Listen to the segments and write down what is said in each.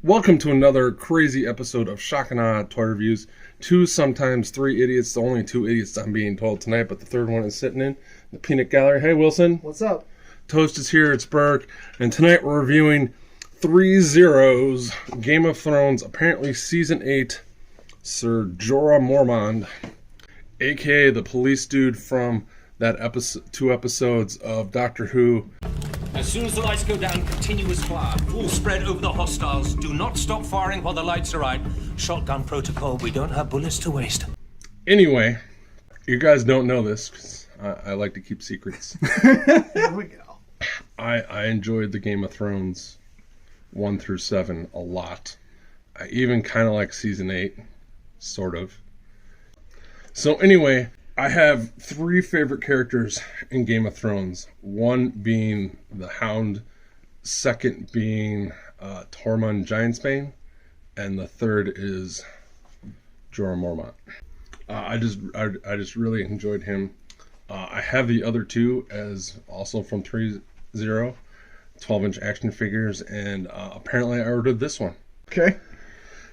Welcome to another crazy episode of Shock and Awe Toy Reviews. Two, sometimes three idiots. The only two idiots I'm being told tonight, but the third one is sitting in the peanut gallery. Hey, Wilson. What's up? Toast is here. It's Burke. And tonight we're reviewing Threezero's Game of Thrones, apparently Season 8, Sir Jorah Mormont, a.k.a. the police dude from that episode, 2 episodes of Doctor Who. As soon as the lights go down, continuous fire. Full spread over the hostiles. Do not stop firing while the lights are out. Shotgun protocol. We don't have bullets to waste. Anyway, you guys don't know this because I like to keep secrets. There we go. I enjoyed the Game of Thrones 1 through 7 a lot. I even kind of like Season 8, sort of. So anyway, I have 3 favorite characters in Game of Thrones. One being the Hound, second being Tormund Giantsbane, and the third is Jorah Mormont. I just really enjoyed him. I have the other two as also from Threezero, 12-inch action figures, and apparently I ordered this one. Okay.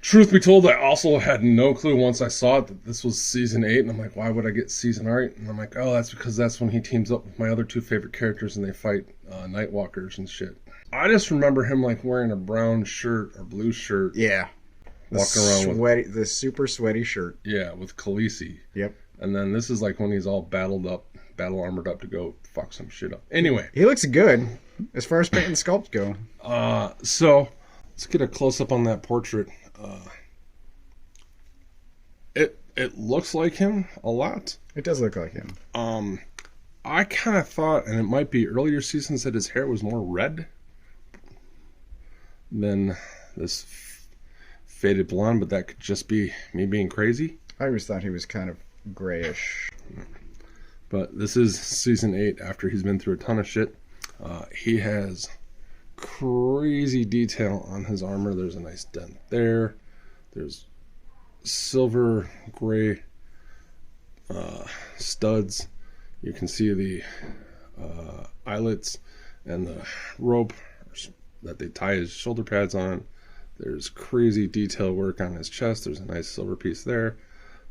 Truth be told, I also had no clue once I saw it that this was Season 8, and I'm like, why would I get Season 8? And I'm like, oh, that's because that's when he teams up with my other 2 favorite characters and they fight Nightwalkers and shit. I just remember him like wearing a brown shirt or blue shirt. Yeah. Walking around with the super sweaty shirt. Yeah, with Khaleesi. Yep. And then this is like when he's all battle armored up to go fuck some shit up. Anyway. He looks good as far as paint and sculpt go. So let's get a close up on that portrait. It looks like him a lot. It does look like him. I kind of thought, and it might be earlier seasons, that his hair was more red than this faded blonde, but that could just be me being crazy. I always thought he was kind of grayish. But this is Season 8 after he's been through a ton of shit. He has crazy detail on his armor. There's a nice dent there. There's silver gray studs. You can see the eyelets and the rope that they tie his shoulder pads on. There's crazy detail work on his chest. There's a nice silver piece there.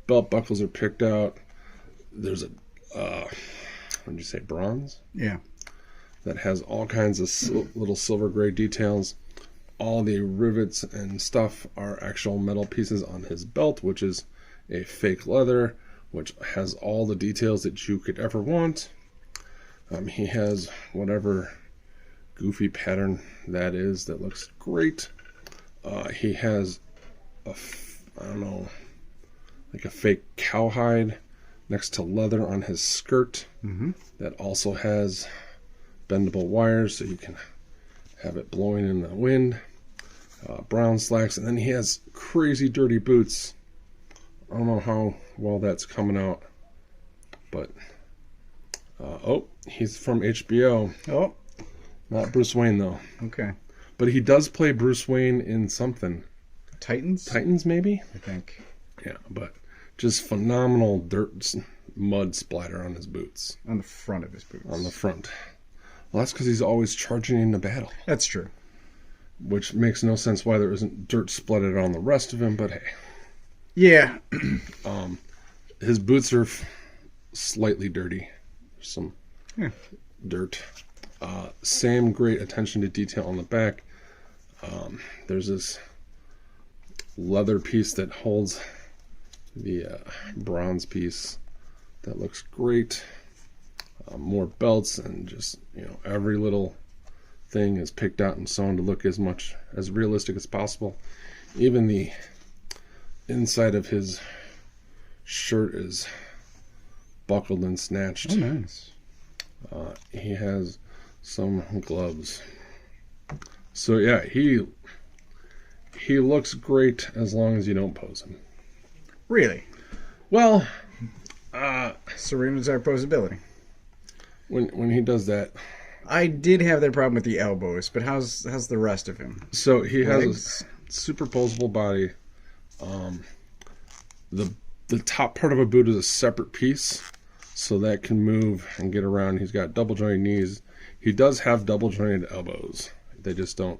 Belt buckles are picked out. There's a what did you say, bronze? Yeah. That has all kinds of little silver gray details. All the rivets and stuff are actual metal pieces on his belt, which is a fake leather, which has all the details that you could ever want. He has whatever goofy pattern that is that looks great. He has I don't know, like a fake cowhide next to leather on his skirt. That also has bendable wires so you can have it blowing in the wind. Brown slacks, and then he has crazy dirty boots. I don't know how well that's coming out, but he's from HBO. Oh, Not Bruce Wayne though. okay. But he does play Bruce Wayne in something. Titans, maybe? I think. Yeah, but just phenomenal mud splatter on his boots. On the front of his boots. On the front. Well, that's because he's always charging into battle. That's true. Which makes no sense why there isn't dirt splattered on the rest of him, but hey. Yeah. His boots are slightly dirty. There's some dirt. Same great attention to detail on the back. There's this leather piece that holds the bronze piece that looks great. More belts, and just, every little thing is picked out and sewn to look as realistic as possible. Even the inside of his shirt is buckled and snatched. Oh, nice. He has some gloves. So yeah, he looks great as long as you don't pose him. Really? Well, Serena's our posability. When he does that, I did have that problem with the elbows, but how's the rest of him? so he has Legs? a super posable body. The top part of a boot is a separate piece, so that can move and get around. He's got double jointed knees. He does have double jointed elbows. They just don't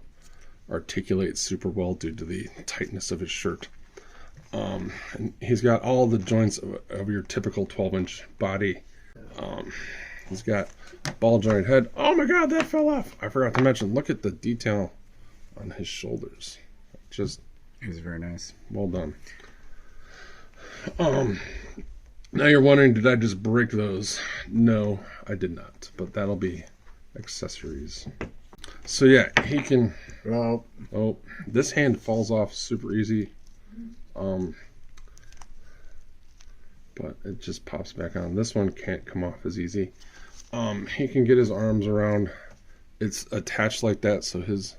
articulate super well due to the tightness of his shirt. And he's got all the joints of your typical 12-inch body. He's got ball joint head. Oh my god, that fell off. I forgot to mention, look at the detail on his shoulders. Just, it was very nice. well done. Now you're wondering, did I just break those? No, I did not. But that'll be accessories. So yeah, he can... Well... Oh, this hand falls off super easy. But it just pops back on. This one can't come off as easy. He can get his arms around. It's attached like that, so his...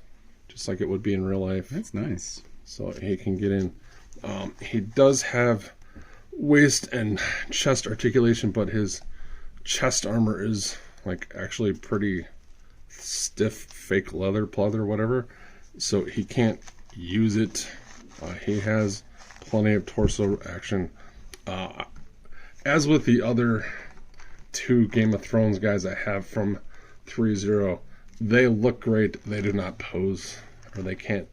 just like it would be in real life. That's nice. So he can get in. He does have waist and chest articulation, but his chest armor is like actually pretty stiff, fake leather, pleather, whatever. So he can't use it. He has plenty of torso action. As with the other two Game of Thrones guys I have from Threezero, they look great. They do not pose, or they can't.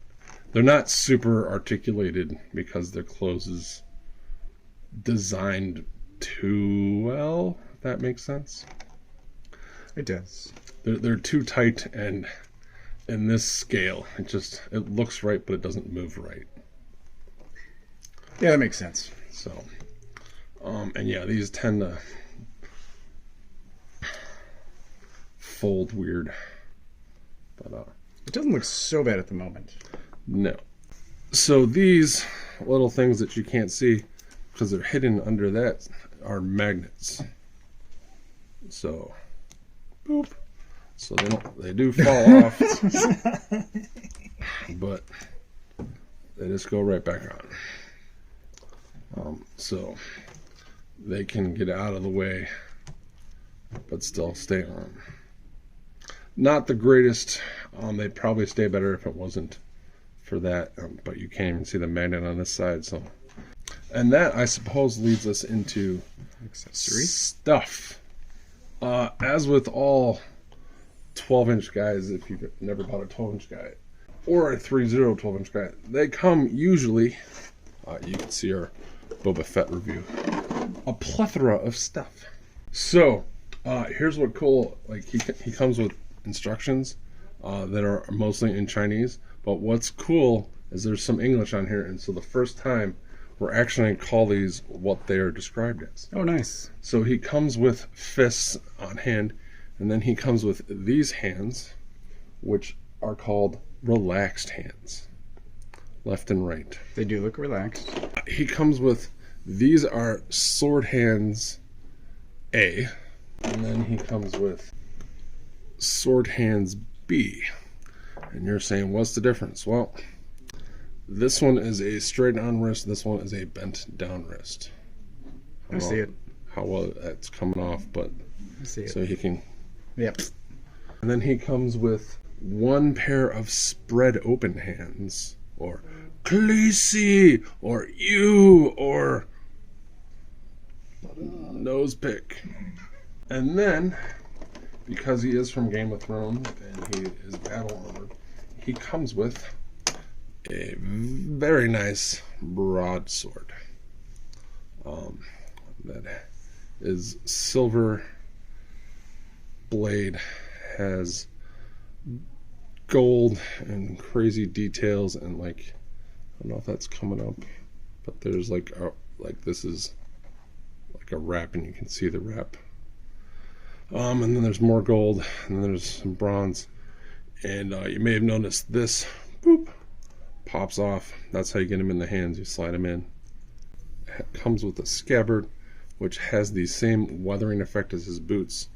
They're not super articulated because their clothes is designed too well, if that makes sense. It does. They're too tight, and in this scale, it looks right, but it doesn't move right. Yeah, that makes sense. So, and yeah, these tend to fold weird, but it doesn't look so bad at the moment. No. So these little things that you can't see because they're hidden under that are magnets. So, boop. So they do fall off, but they just go right back on. So they can get out of the way, but still stay on. Not the greatest. They'd probably stay better if it wasn't for that, but you can't even see the magnet on this side. So, and that, I suppose, leads us into accessories stuff. As with all 12-inch guys, if you've never bought a 12-inch guy or a Threezero 12-inch guy, they come usually, you can see our Boba Fett review, a plethora of stuff. So here's what cool, like he comes with instructions that are mostly in Chinese, but what's cool is there's some English on here, and so the first time we're actually going to call these what they are described as. Oh, nice. So he comes with fists on hand, and then he comes with these hands, which are called relaxed hands, left and right. They do look relaxed. He comes with, these are sword hands A, and then he comes with sword hands B. And you're saying, what's the difference? Well, this one is a straight on wrist, this one is a bent down wrist. I see it. How well that's coming off, but I see it. so he can. Yep. And then he comes with one pair of spread open hands, or Khaleesi, or you, or nose pick. And then, because he is from Game of Thrones and he is battle armored, he comes with a very nice broadsword that is silver blade, has gold and crazy details, and like, I don't know if that's coming up, but there's like this is like a wrap, and you can see the wrap. And then there's more gold, and then there's some bronze, and you may have noticed this, boop, pops off. That's how you get him in the hands. You slide him in. It comes with a scabbard, which has the same weathering effect as his boots.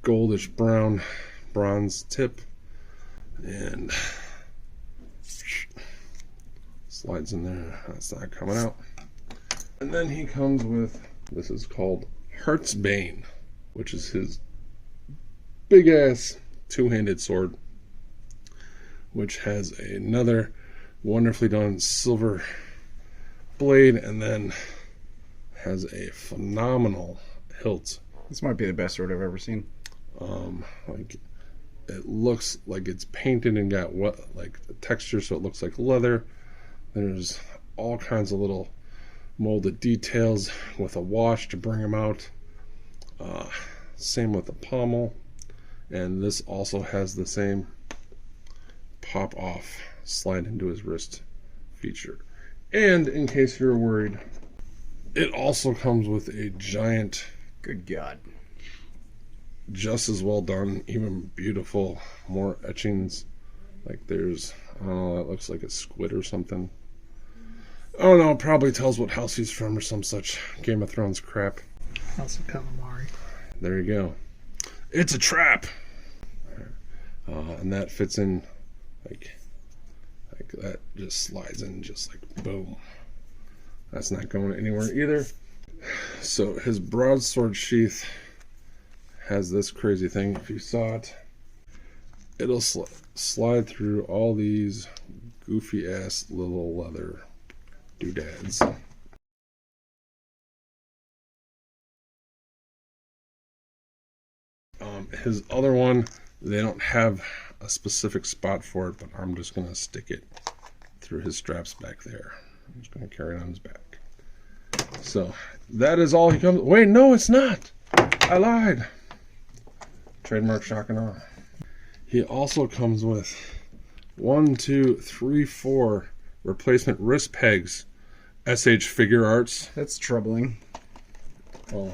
Goldish brown, bronze tip, and slides in there. That's not coming out. And then he comes with, this is called Heart's Bane, which is his big ass two-handed sword, which has another wonderfully done silver blade, and then has a phenomenal hilt. This might be the best sword I've ever seen. Like it looks like it's painted and got what, like the texture, so it looks like leather. There's all kinds of little molded details with a wash to bring them out. Same with the pommel, and this also has the same pop off, slide into his wrist feature. And in case you're worried, it also comes with a giant, Good God. just as well done, even beautiful, more etchings. Like there's, I don't know, that looks like a squid or something. Oh no, probably tells what house he's from or some such Game of Thrones crap. House of Calamari. There you go. It's a trap. And that fits in like that, just slides in just like boom. That's not going anywhere either. So his broadsword sheath has this crazy thing. If you saw it, it'll slide through all these goofy ass little leather doodads. His other one, they don't have a specific spot for it, but I'm just going to stick it through his straps back there. I'm just going to carry it on his back. So that is all he comes. Wait, no, it's not. I lied. Trademark shock and awe. He also comes with 1, 2, 3, 4 replacement wrist pegs. SH Figure Arts. That's troubling. Oh,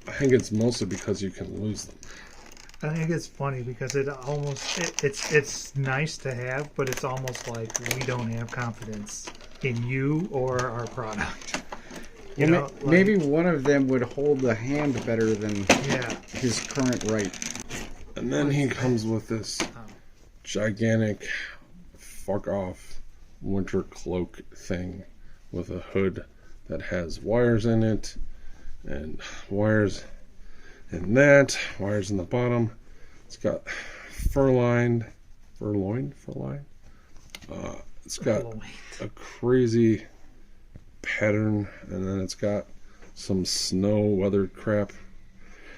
I think it's mostly because you can lose them. I think it's funny because it's nice to have, but it's almost like we don't have confidence in you or our product. You know, maybe one of them would hold the hand better than yeah. his current right. And then he comes with this gigantic fuck off winter cloak thing with a hood that has wires in it and wires in that, wires in the bottom. It's got furline. It's got a crazy pattern, and then it's got some snow weathered crap.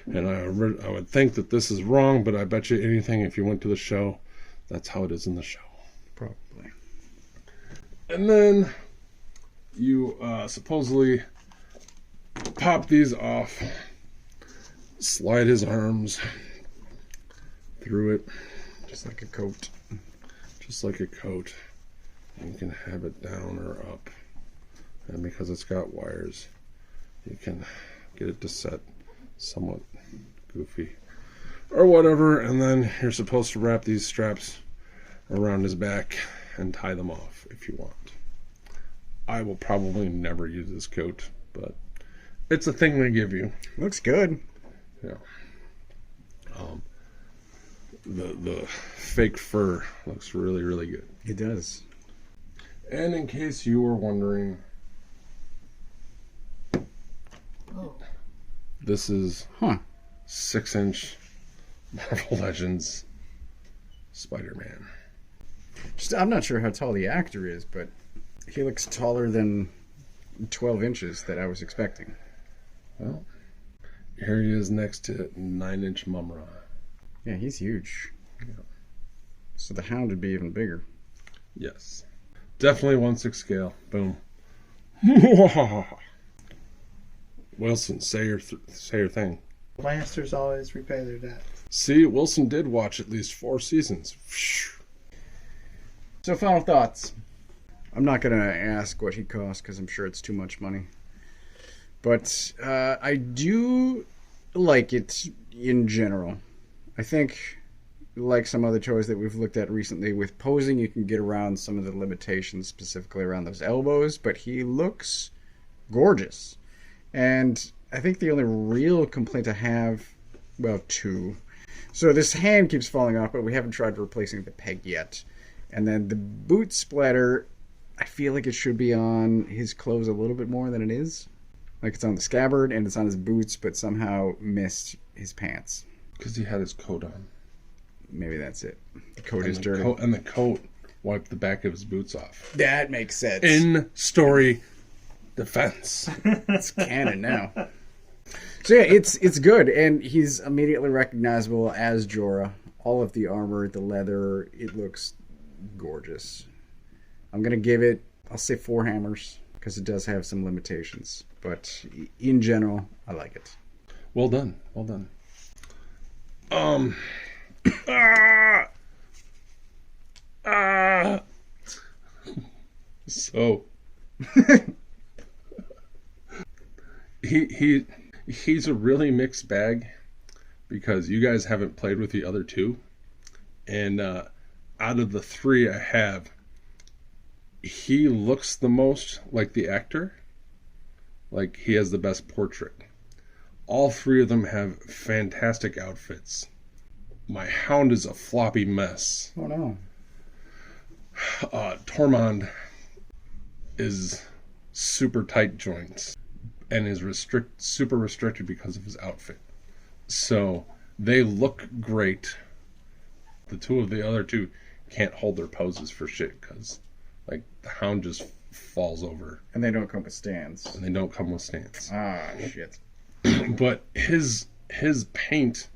And I would think that this is wrong, but I bet you anything if you went to the show, that's how it is in the show. Probably. And then you supposedly pop these off, slide his arms through it. Just like a coat. Just like a coat. And you can have it down or up. And because it's got wires, you can get it to set somewhat goofy or whatever. And then you're supposed to wrap these straps around his back and tie them off if you want. I will probably never use this coat, but it's a thing they give you. Looks good. Yeah. The fake fur looks really, really good. It does. And in case you were wondering, this is 6-inch Marvel Legends Spider-Man. I'm not sure how tall the actor is, but he looks taller than 12 inches that I was expecting. Well, here he is next to 9-inch Mumra. Yeah, he's huge. Yeah. So the Hound would be even bigger. Yes. Definitely 1/6 scale. Boom. Wilson, say your thing. Lancers always repay their debt. See, Wilson did watch at least 4 seasons. So final thoughts. I'm not going to ask what he cost because I'm sure it's too much money. But I do like it in general. I think, like some other toys that we've looked at recently, with posing you can get around some of the limitations, specifically around those elbows, but he looks gorgeous. And I think the only real complaint I have, well, 2. So this hand keeps falling off, but we haven't tried replacing the peg yet. And then the boot splatter, I feel like it should be on his clothes a little bit more than it is. Like it's on the scabbard and it's on his boots, but somehow missed his pants. Because he had his coat on. Maybe that's it. The coat And is the dirty. and the coat wiped the back of his boots off. That makes sense. In story defense. It's canon now. So yeah, it's good, and he's immediately recognizable as Jorah. All of the armor, the leather, it looks gorgeous. I'm gonna give it, I'll say 4 hammers, because it does have some limitations. But in general, I like it. Well done. Well done. So he's a really mixed bag because you guys haven't played with the other 2, and out of the 3 I have, he looks the most like the actor. Like, he has the best portrait. All 3 of them have fantastic outfits. My Hound is a floppy mess. Oh no. Tormund is super tight joints and is super restricted because of his outfit. So they look great. The other two can't hold their poses for shit because, like, the Hound just falls over. And they don't come with stands. Ah, shit. But his paint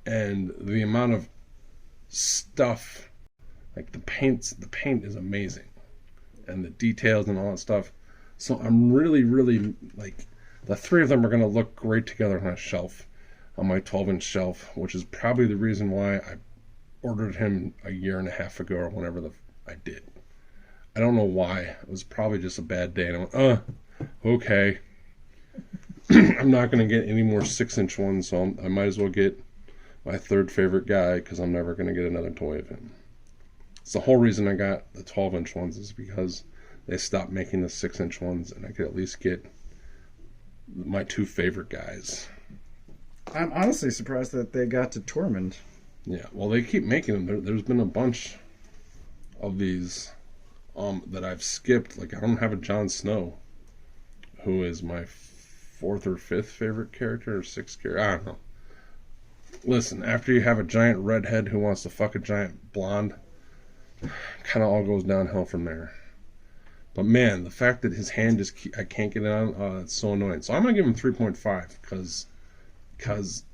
and the amount of stuff, like the paint is amazing, and the details and all that stuff. So I'm really, really, like, the 3 of them are going to look great together on a shelf, on my 12-inch shelf, which is probably the reason why I ordered him a year and a half ago or whenever I did. I don't know why. It was probably just a bad day, and I went, okay. I'm not going to get any more 6-inch ones, so I might as well get my 3rd favorite guy, because I'm never going to get another toy of him. It's the whole reason I got the 12-inch ones, is because they stopped making the 6-inch ones, and I could at least get my 2 favorite guys. I'm honestly surprised that they got to Tormund. Yeah, well, they keep making them. There's been a bunch of these that I've skipped. Like, I don't have a Jon Snow, who is my 4th or 5th favorite character, or 6th character. I don't know. Listen, after you have a giant redhead who wants to fuck a giant blonde, kind of all goes downhill from there. But man, the fact that his hand just I can't get it on, it's so annoying. So I'm gonna give him 3.5 because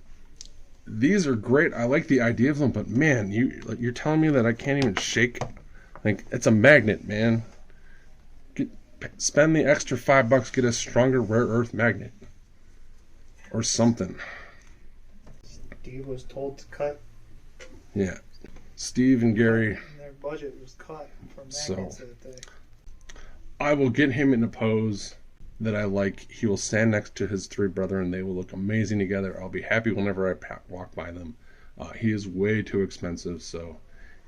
these are great. I like the idea of them, but man, you're telling me that I can't even shake. Like, it's a magnet, man. Spend the extra $5, get a stronger rare earth magnet or something. Steve was told to cut. Yeah, Steve and Gary. And their budget was cut from magnets that day. I will get him in a pose that I like. He will stand next to his 3 brethren. They will look amazing together. I'll be happy whenever I walk by them. He is way too expensive, so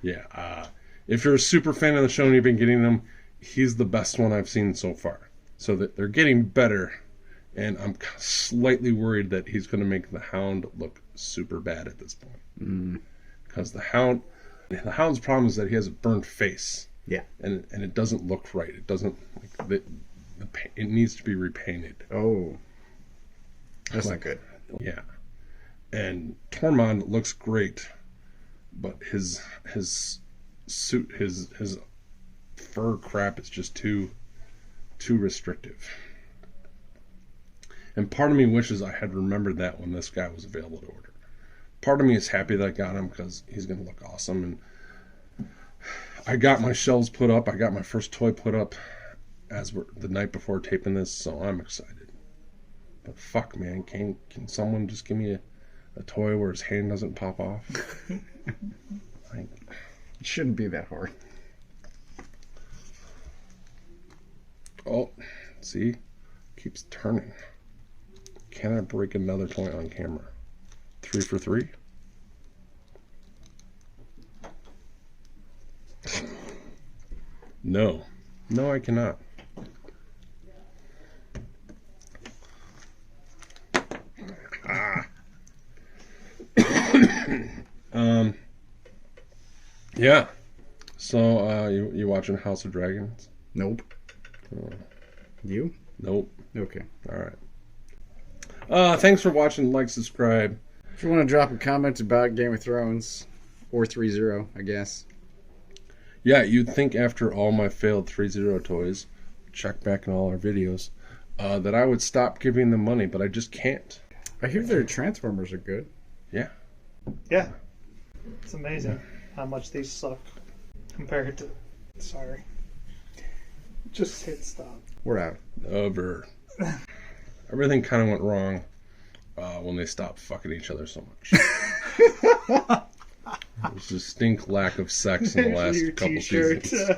yeah. If you're a super fan of the show and you've been getting them, he's the best one I've seen so far. So that they're getting better, and I'm slightly worried that he's going to make the Hound look super bad at this point. Because the Hound's problem is that he has a burnt face. Yeah. And it doesn't look right. It doesn't, like, it needs to be repainted. Oh. That's not good. Yeah. And Tormund looks great, but his suit, his fur crap is just too restrictive. And part of me wishes I had remembered that when this guy was available to order. Part of me is happy that I got him because he's going to look awesome. And I got my shelves put up. I got my first toy put up the night before taping this, so I'm excited. But fuck, man, can someone just give me a toy where his hand doesn't pop off? It shouldn't be that hard. Oh, see? Keeps turning. Can I break another toy on camera? 3 for 3? No. No, I cannot. Yeah. So, you watching House of Dragons? Nope. You? Nope. Okay. All right. Thanks for watching. Like, subscribe. If you want to drop a comment about Game of Thrones, or Threezero, I guess. Yeah, you'd think after all my failed Threezero toys, check back in all our videos, that I would stop giving them money, but I just can't. I hear their Transformers are good. Yeah. Yeah. It's amazing how much these suck compared to. Sorry. Just hit stop. We're out. Over. Everything kind of went wrong when they stopped fucking each other so much. There's a distinct lack of sex in the last Your couple t-shirt. seasons.